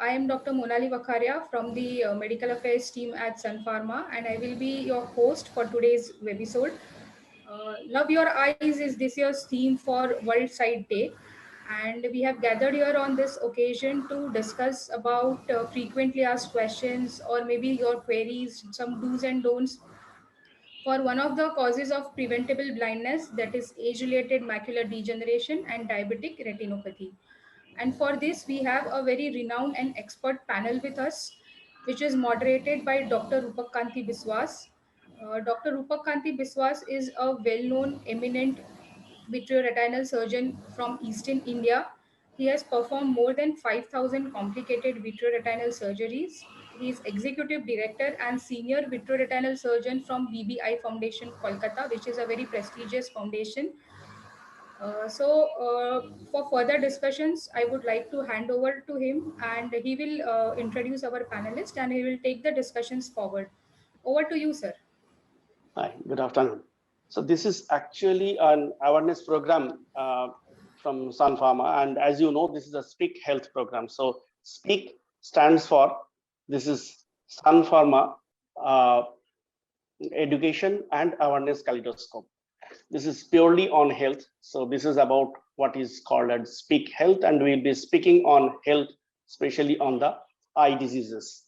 I am Dr. Monali Vakharia from the Medical Affairs team at Sun Pharma, and I will be your host for today's webisode. Love Your Eyes is this year's theme for World Sight Day, and we have gathered here on this occasion to discuss about frequently asked questions or maybe your queries, some do's and don'ts for one of the causes of preventable blindness, that is age-related macular degeneration and diabetic retinopathy. And for this, we have a very renowned and expert panel with us, which is moderated by Dr. Rupak Kanti Biswas. Dr. Rupak Kanti Biswas is a well-known, eminent vitreoretinal surgeon from Eastern India. He has performed more than 5,000 complicated vitreoretinal surgeries. He is executive director and senior vitreoretinal surgeon from BBI Foundation, Kolkata, which is a very prestigious foundation. For further discussions, I would like to hand over to him, and he will introduce our panelists and he will take the discussions forward. Over to you, sir. Hi, good afternoon. So this is actually an awareness program from Sun Pharma, and as you know, this is a Speak Health program. So Speak stands for, this is Sun Pharma Education and Awareness Kaleidoscope. This is purely on health. So this is about what is called as Speak Health, and we'll be speaking on health, especially on the eye diseases.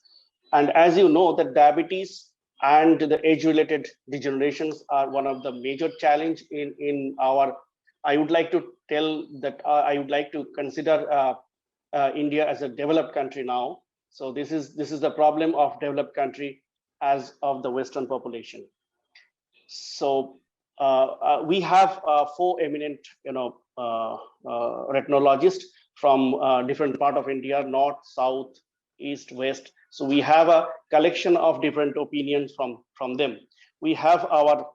And as you know, that diabetes and the age-related degenerations are one of the major challenge in our. I would like to tell that I would like to consider India as a developed country now. So this is the problem of developed country as of the Western population. So we have 4 eminent, retinologists from different part of India: north, south, east, west. So we have a collection of different opinions from them. We have our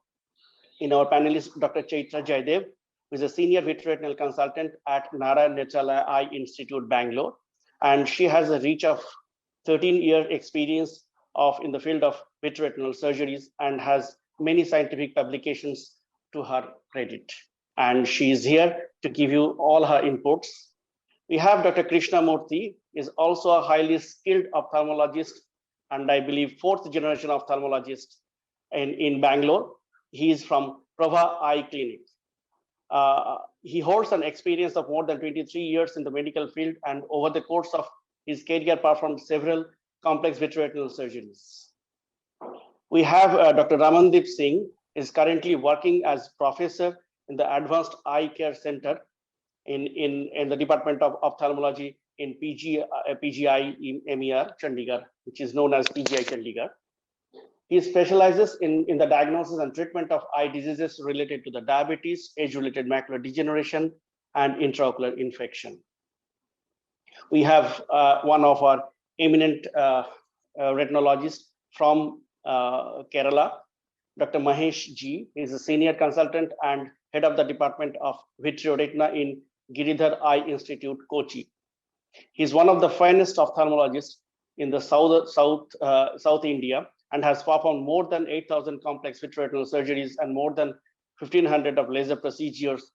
panelist, Dr. Chaitra Jaydev, who is a senior vitreoretinal consultant at Narayan Nethralaya Eye Institute, Bangalore, and she has a reach of 13-year experience in the field of vitreoretinal surgeries and has many scientific publications to her credit. And she is here to give you all her inputs. We have Dr. Krishnamurthy, is also a highly skilled ophthalmologist, and I believe 4th generation ophthalmologist in Bangalore. He is from Prabha Eye Clinic. He holds an experience of more than 23 years in the medical field, and over the course of his career performed several complex vitreoretinal surgeries. We have Dr. Ramandeep Singh, is currently working as professor in the Advanced Eye Care Center in the Department of Ophthalmology in PGI MER, Chandigarh, which is known as PGI Chandigarh. He specializes in the diagnosis and treatment of eye diseases related to the diabetes, age-related macular degeneration, and intraocular infection. We have one of our eminent retinologists from Kerala, Dr. Mahesh G. is a senior consultant and head of the Department of Vitreoretina in Giridhar Eye Institute, Kochi. He is one of the finest ophthalmologists in the South India and has performed more than 8,000 complex vitreoretinal surgeries and more than 1,500 of laser procedures.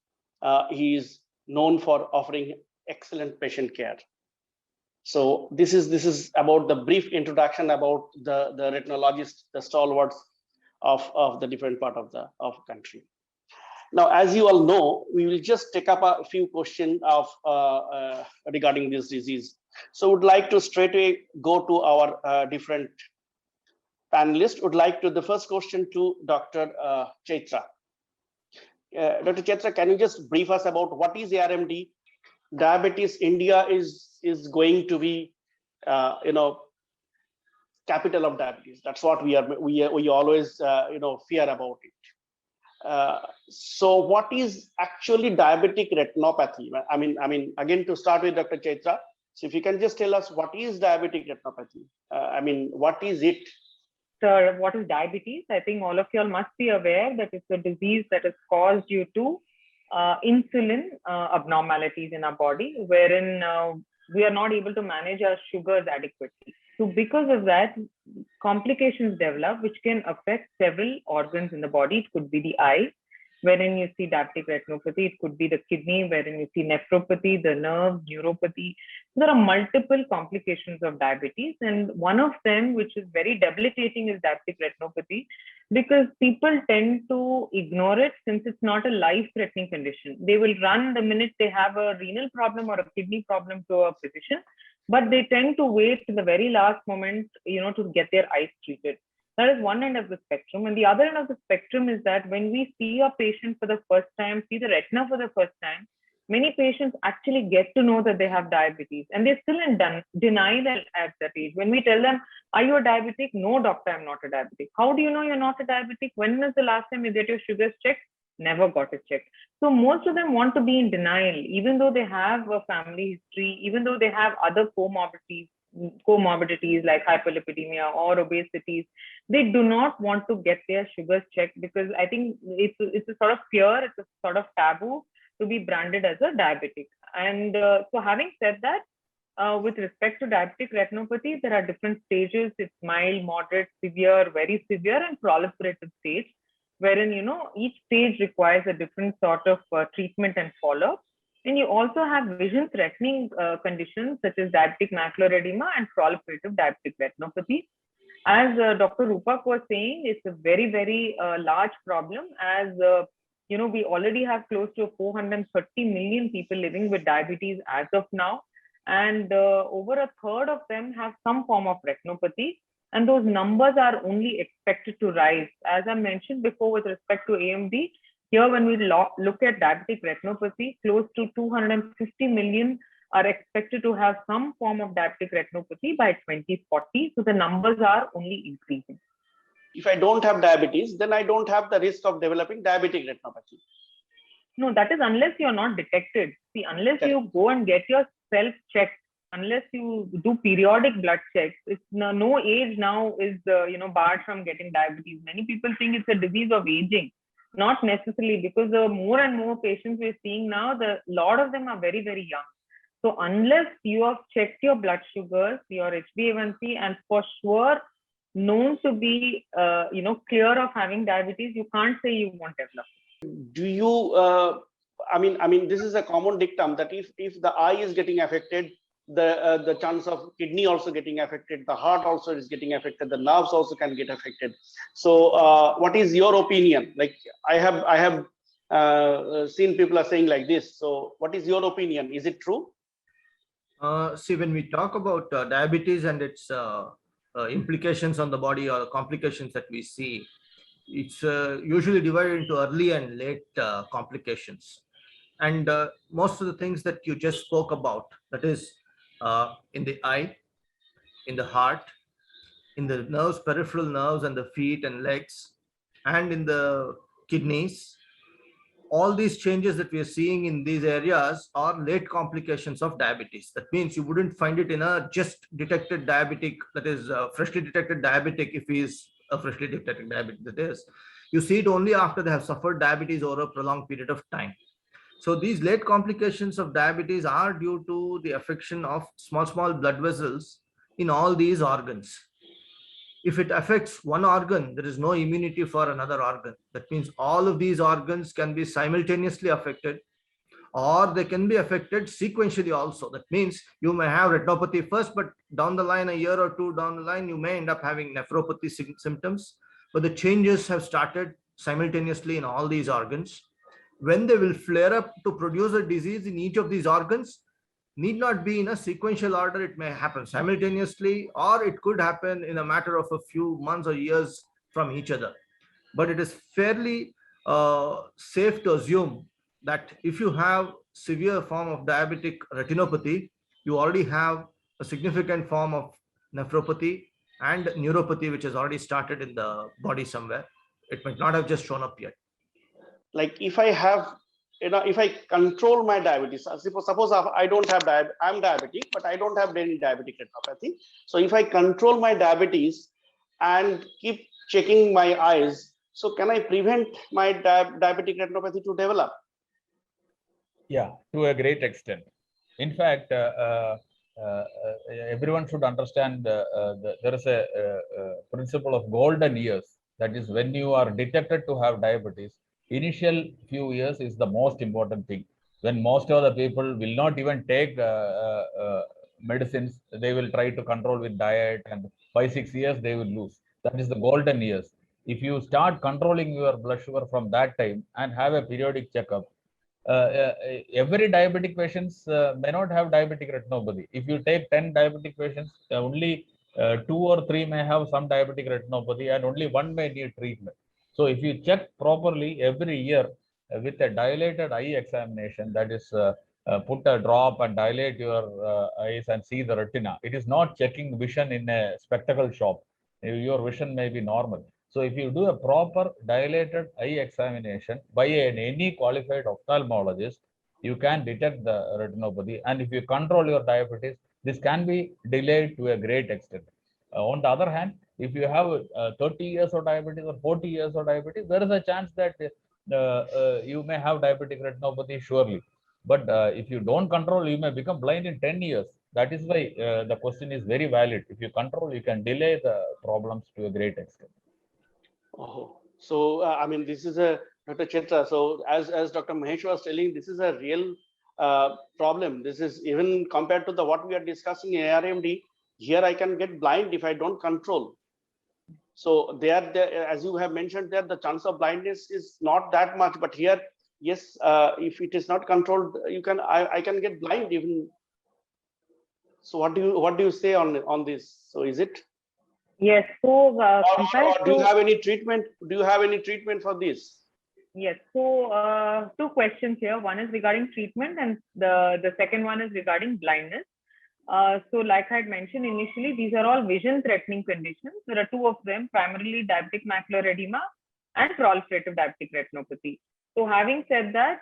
He is known for offering excellent patient care. So this is about the brief introduction about the retinologists, the stalwarts of the different part of the country. Now, as you all know, we will just take up a few questions regarding this disease. So would like to straightaway go to our different panelists. Would like to the first question to Dr. Chaitra. Dr. Chaitra, can you just brief us about what is ARMD? Diabetes India is going to be, capital of diabetes. That's what we always fear about it. So what is actually diabetic retinopathy? I mean, again, to start with Dr. Chaitra, so if you can just tell us what is diabetic retinopathy? What is it? Sir, what is diabetes? I think all of you all must be aware that it's a disease that is caused due to insulin abnormalities in our body, wherein we are not able to manage our sugars adequately. So because of that, complications develop which can affect several organs in the body. It could be the eye, wherein you see diabetic retinopathy. It could be the kidney, wherein you see nephropathy, the nerve, neuropathy. There are multiple complications of diabetes, and one of them, which is very debilitating, is diabetic retinopathy, because people tend to ignore it since it's not a life-threatening condition. They will run the minute they have a renal problem or a kidney problem to a physician, but they tend to wait to the very last moment, to get their eyes treated. That is one end of the spectrum. And the other end of the spectrum is that when we see a patient for the first time, see the retina for the first time, many patients actually get to know that they have diabetes, and they're still in denial at that age. When we tell them, are you a diabetic? No, doctor, I'm not a diabetic. How do you know you're not a diabetic? When was the last time you get your sugars checked? Never got it checked. So most of them want to be in denial, even though they have a family history, even though they have other comorbidities like hyperlipidemia or obesity. They do not want to get their sugars checked, because I think it's a sort of fear, it's a sort of taboo to be branded as a diabetic. And so having said that, with respect to diabetic retinopathy, there are different stages. It's mild, moderate, severe, very severe, and proliferative stage, wherein, each stage requires a different sort of treatment and follow-up. And you also have vision-threatening conditions such as diabetic macular edema and proliferative diabetic retinopathy. As Dr. Rupak was saying, it's a very, very large problem, as we already have close to 430 million people living with diabetes as of now. And over a third of them have some form of retinopathy. And those numbers are only expected to rise. As I mentioned before, with respect to AMD, here when we look at diabetic retinopathy, close to 250 million are expected to have some form of diabetic retinopathy by 2040. So the numbers are only increasing. If I don't have diabetes, then I don't have the risk of developing diabetic retinopathy. No, that is unless you're not detected. See, unless you go and get yourself checked, unless you do periodic blood checks, it's no age now is barred from getting diabetes. Many people think it's a disease of aging. Not necessarily, because the more and more patients we're seeing now, a lot of them are very, very young. So unless you have checked your blood sugars, your HbA1c, and for sure known to be clear of having diabetes, you can't say you won't develop. Do you I mean this is a common dictum that if the eye is getting affected, the chance of kidney also getting affected, the heart also is getting affected, the nerves also can get affected. So what is your opinion? Like I have seen people are saying like this. So what is your opinion? Is it true? See, when we talk about diabetes and its implications on the body or complications that we see, it's usually divided into early and late complications. And most of the things that you just spoke about, that is in the eye, in the heart, in the nerves, peripheral nerves and the feet and legs, and in the kidneys, all these changes that we are seeing in these areas are late complications of diabetes. That means you wouldn't find it in a just detected diabetic, that is freshly detected diabetic, if he is a freshly detected diabetic, that is. You see it only after they have suffered diabetes over a prolonged period of time. So these late complications of diabetes are due to the affection of small blood vessels in all these organs. If it affects one organ, there is no immunity for another organ. That means all of these organs can be simultaneously affected, or they can be affected sequentially also. That means you may have retinopathy first, but down the line, a year or two down the line, you may end up having nephropathy symptoms. But the changes have started simultaneously in all these organs. When they will flare up to produce a disease in each of these organs, need not be in a sequential order. It may happen simultaneously, or it could happen in a matter of a few months or years from each other. But it is fairly safe to assume that if you have severe form of diabetic retinopathy, you already have a significant form of nephropathy and neuropathy, which has already started in the body somewhere. It might not have just shown up yet. Like if I have, if I control my diabetes, suppose I don't have I'm diabetic, but I don't have any diabetic retinopathy. So if I control my diabetes and keep checking my eyes, so can I prevent my diabetic retinopathy to develop? Yeah, to a great extent. In fact, everyone should understand there is a principle of golden years. That is, when you are detected to have diabetes, initial few years is the most important thing. When most of the people will not even take medicines, they will try to control with diet, and by 6 years they will lose. That is the golden years. If you start controlling your blood sugar from that time and have a periodic checkup, every diabetic patients may not have diabetic retinopathy. If you take 10 diabetic patients, only 2 or 3 may have some diabetic retinopathy, and only one may need treatment. So if you check properly every year with a dilated eye examination, that is put a drop and dilate your eyes and see the retina. It is not checking vision in a spectacle shop. Your vision may be normal. So if you do a proper dilated eye examination by any qualified ophthalmologist, you can detect the retinopathy. And if you control your diabetes, this can be delayed to a great extent. On the other hand, if you have 30 years of diabetes or 40 years of diabetes, there is a chance that you may have diabetic retinopathy, surely. But if you don't control, you may become blind in 10 years. That is why the question is very valid. If you control, you can delay the problems to a great extent. Oh, so I mean, this is a Dr. Chetra. So as Dr. Mahesh was telling, this is a real problem. This is even compared to the what we are discussing in ARMD. Here I can get blind if I don't control. So there, as you have mentioned, there the chance of blindness is not that much. But here, yes, if it is not controlled, I can get blind even. So what do you say on this? So is it? Yes. So Or do you have any treatment? Do you have any treatment for this? Yes. So two questions here. One is regarding treatment, and the second one is regarding blindness. So like I had mentioned initially, these are all vision threatening conditions. There are two of them, primarily diabetic macular edema and proliferative diabetic retinopathy. So having said that,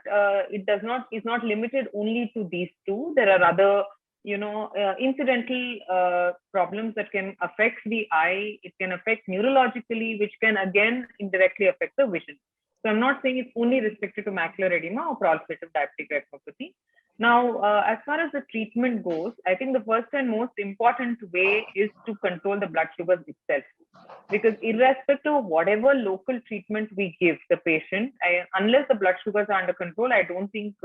is not limited only to these two. There are other, incidental problems that can affect the eye. It can affect neurologically, which can again indirectly affect the vision. So I'm not saying it's only restricted to macular edema or proliferative diabetic retinopathy. Now, as far as the treatment goes, I think the first and most important way is to control the blood sugars itself. Because irrespective of whatever local treatment we give the patient, unless the blood sugars are under control, I don't think,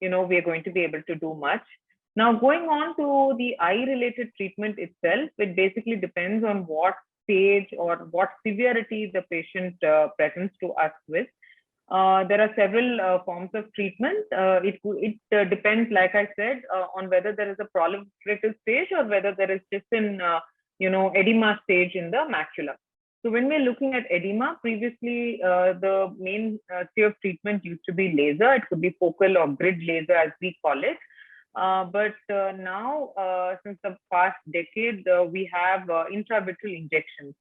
we are going to be able to do much. Now, going on to the eye-related treatment itself, it basically depends on what stage or what severity the patient presents to us with. There are several forms of treatment. It depends, like I said, on whether there is a proliferative stage or whether there is just an edema stage in the macula. So when we're looking at edema, previously the mainstay of treatment used to be laser. It could be focal or grid laser, as we call it. But now, since the past decade, we have intravitreal injections.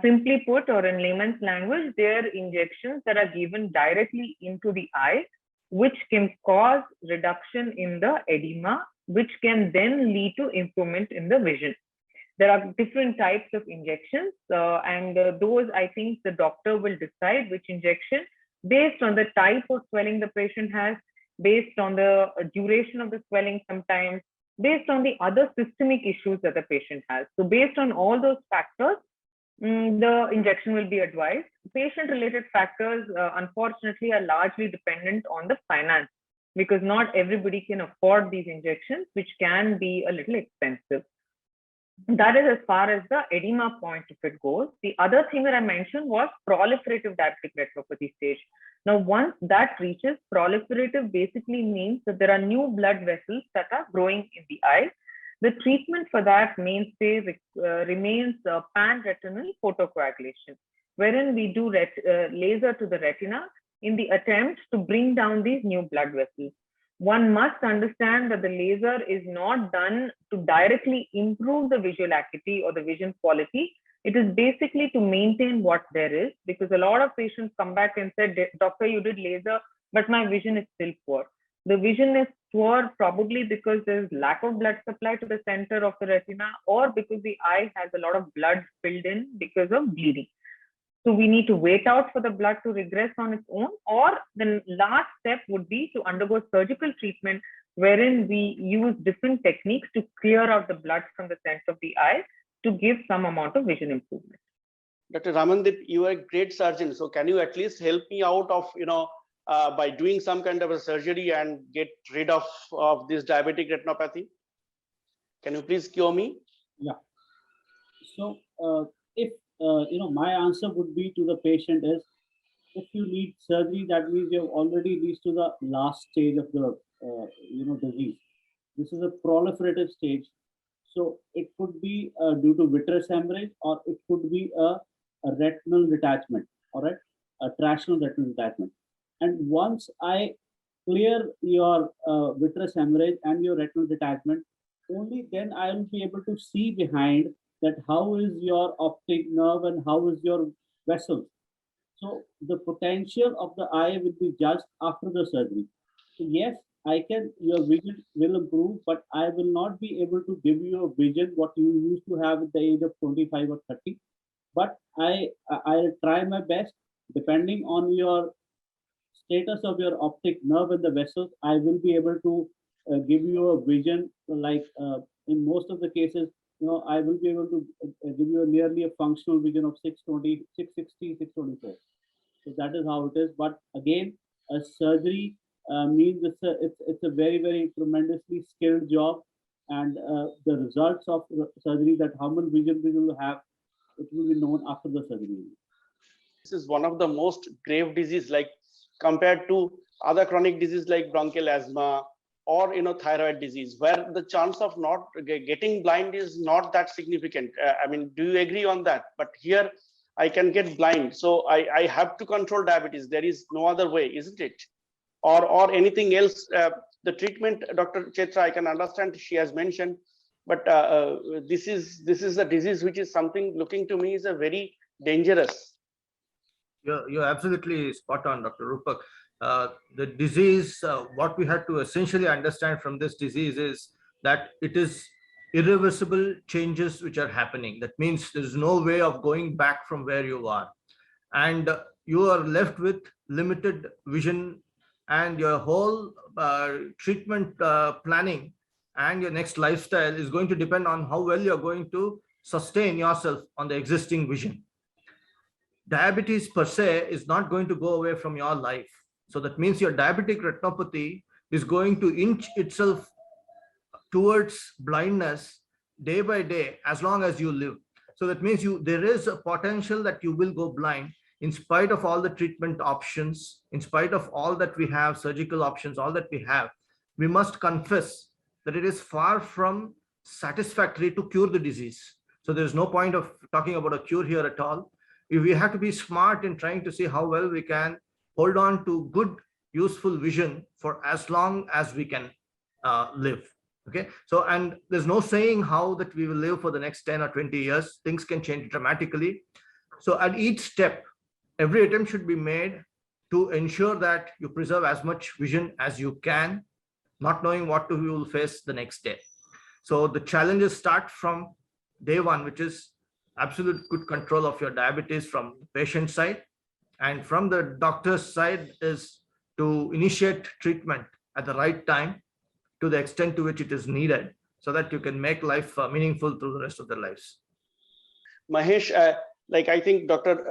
Simply put, or in layman's language, they are injections that are given directly into the eye, which can cause reduction in the edema, which can then lead to improvement in the vision. There are different types of injections, and those, I think the doctor will decide which injection based on the type of swelling the patient has, based on the duration of the swelling sometimes, based on the other systemic issues that the patient has. So based on all those factors, the injection will be advised. Patient-related factors, unfortunately, are largely dependent on the finance, because not everybody can afford these injections, which can be a little expensive. That is as far as the edema point of it goes. The other thing that I mentioned was proliferative diabetic retinopathy stage. Now, once that reaches proliferative, basically means that there are new blood vessels that are growing in the eye. The treatment for that mainstay remains pan-retinal photocoagulation, wherein we do laser to the retina in the attempt to bring down these new blood vessels. One must understand that the laser is not done to directly improve the visual acuity or the vision quality. It is basically to maintain what there is, because a lot of patients come back and said, "Doctor, you did laser, but my vision is still poor." The vision is poor probably because there is lack of blood supply to the center of the retina, or because the eye has a lot of blood filled in because of bleeding. So we need to wait out for the blood to regress on its own, or the last step would be to undergo surgical treatment, wherein we use different techniques to clear out the blood from the center of the eye to give some amount of vision improvement. Dr. Ramandeep, you are a great surgeon. So can you at least help me out of, by doing some kind of a surgery and get rid of this diabetic retinopathy? Can you please cure me? Yeah. So if my answer would be to the patient is, if you need surgery, that means you have already reached to the last stage of the disease. This is a proliferative stage. So it could be due to vitreous hemorrhage, or it could be a retinal detachment, all right, a trational retinal detachment. And once I clear your vitreous hemorrhage and your retinal detachment, only then I will be able to see behind that how is your optic nerve and how is your vessel. So the potential of the eye will be judged after the surgery. So yes, your vision will improve, but I will not be able to give you a vision what you used to have at the age of 25 or 30. But I'll try my best, depending on your status of your optic nerve and the vessels. I will be able to give you a vision, like in most of the cases, I will be able to give you nearly a functional vision of 620, 660, 624. So that is how it is. But again, a surgery means it's a very tremendously skilled job, and the results of surgery, that how much vision we will have, it will be known after the surgery. This is one of the most grave disease, like compared to other chronic disease like bronchial asthma or thyroid disease, where the chance of not getting blind is not that significant. I mean, do you agree on that? But here I can get blind, so I have to control diabetes. There is no other way, isn't it? Or anything else? The treatment, Dr. Chaitra, I can understand she has mentioned, but this is a disease which is something looking to me is a very dangerous. You're absolutely spot on, Dr. Rupak. The disease, what we have to essentially understand from this disease is that it is irreversible changes which are happening. That means there's no way of going back from where you are. And you are left with limited vision, and your whole treatment planning and your next lifestyle is going to depend on how well you're going to sustain yourself on the existing vision. Diabetes per se is not going to go away from your life. So that means your diabetic retinopathy is going to inch itself towards blindness day by day as long as you live. So that means there is a potential that you will go blind in spite of all the treatment options, in spite of all that we have, surgical options, all that we have. We must confess that it is far from satisfactory to cure the disease. So there's no point of talking about a cure here at all. We have to be smart in trying to see how well we can hold on to good, useful vision for as long as we can live. Okay, so, and there's no saying how that we will live for the next 10 or 20 years. Things can change dramatically. So at each step, every attempt should be made to ensure that you preserve as much vision as you can, not knowing what you will face the next day. So the challenges start from day one, which is absolute good control of your diabetes from the patient side, and from the doctor's side is to initiate treatment at the right time to the extent to which it is needed, so that you can make life meaningful through the rest of their lives. Mahesh, like I think Dr.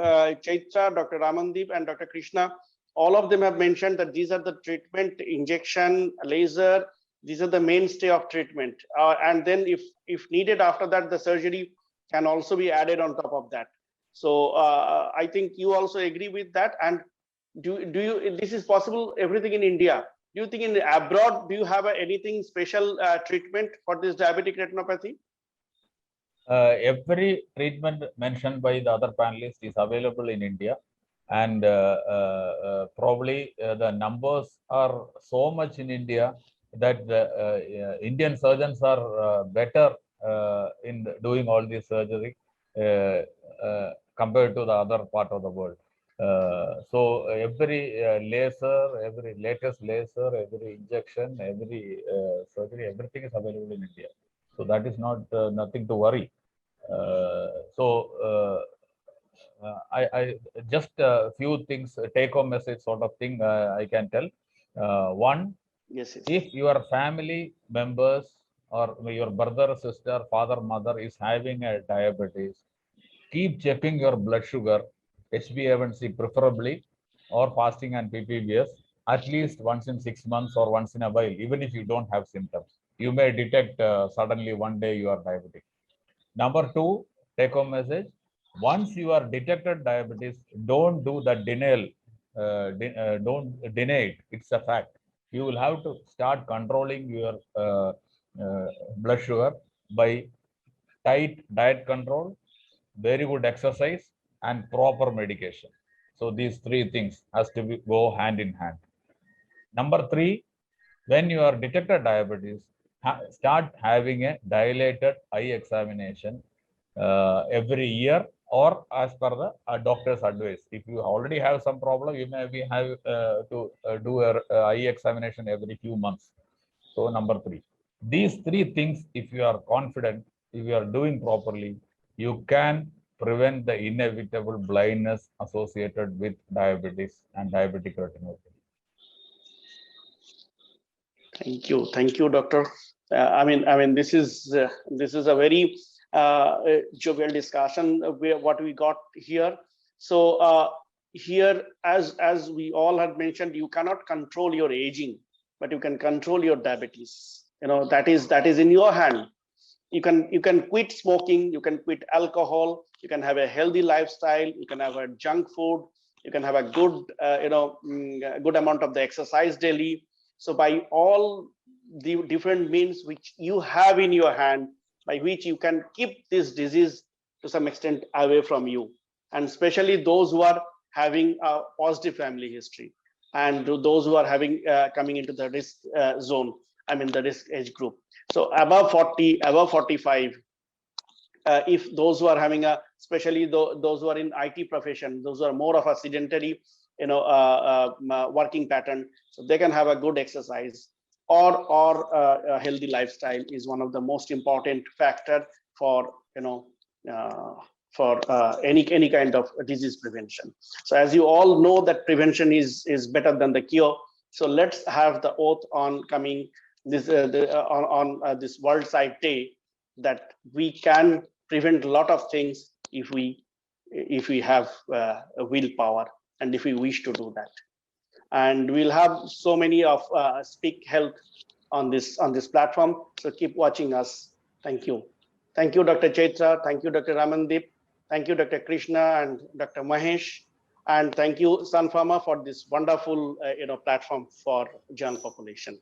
Chaitra, Dr. Ramandeep, and Dr. Krishna, all of them have mentioned that these are the treatment, injection, laser, these are the mainstay of treatment. And then if needed after that, the surgery can also be added on top of that. So I think you also agree with that. And do you, this is possible, everything in India? Do you think in abroad, do you have anything special treatment for this diabetic retinopathy? Every treatment mentioned by the other panelists is available in India, and probably the numbers are so much in India that the Indian surgeons are better in doing all this surgery compared to the other part of the world. So every laser, every latest laser, every injection, every surgery, everything is available in India. So that is not nothing to worry. I just a few things, take home message sort of thing I can tell. One, yes. If your family members or your brother, sister, father, mother is having a diabetes, keep checking your blood sugar, HbA1c preferably, or fasting and ppbs at least once in 6 months or once in a while, even if you don't have symptoms. You may detect suddenly one day you are diabetic. Number 2, take home message. Once you are detected diabetes, don't do the denial. Don't deny it. It's a fact. You will have to start controlling your blood sugar by tight diet control, very good exercise, and proper medication. So these 3 things has to go hand in hand. Number 3, when you are detected diabetes, start having a dilated eye examination every year or as per the doctor's advice. If you already have some problem, you may have to do a eye examination every few months. So number 3, these 3 things, if you are confident, if you are doing properly, you can prevent the inevitable blindness associated with diabetes and diabetic retinopathy. Thank you, doctor. I mean, this is a very jovial discussion what we got here. So here, as we all had mentioned, you cannot control your aging, but you can control your diabetes. You know, that is in your hand. You can quit smoking, you can quit alcohol, you can have a healthy lifestyle, you can have a junk food, you can have a good good amount of the exercise daily. So by all the different means which you have in your hand, by which you can keep this disease to some extent away from you, and especially those who are having a positive family history, and those who are having coming into the risk zone, I mean the risk age group. So above 40, above 45, if those who are having a, especially those who are in IT profession, those who are more of a sedentary, working pattern, so they can have a good exercise or a healthy lifestyle is one of the most important factor for any kind of disease prevention. So as you all know that prevention is better than the cure. So let's have the oath on coming this on this World Sight Day that we can prevent a lot of things if we have willpower and if we wish to do that. And we'll have so many of Speak Health on this platform. So keep watching us. Thank you. Thank you, Dr. Chaitra. Thank you, Dr. Ramandeep. Thank you, Dr. Krishna and Dr. Mahesh. And thank you, Sun Pharma, for this wonderful platform for general population.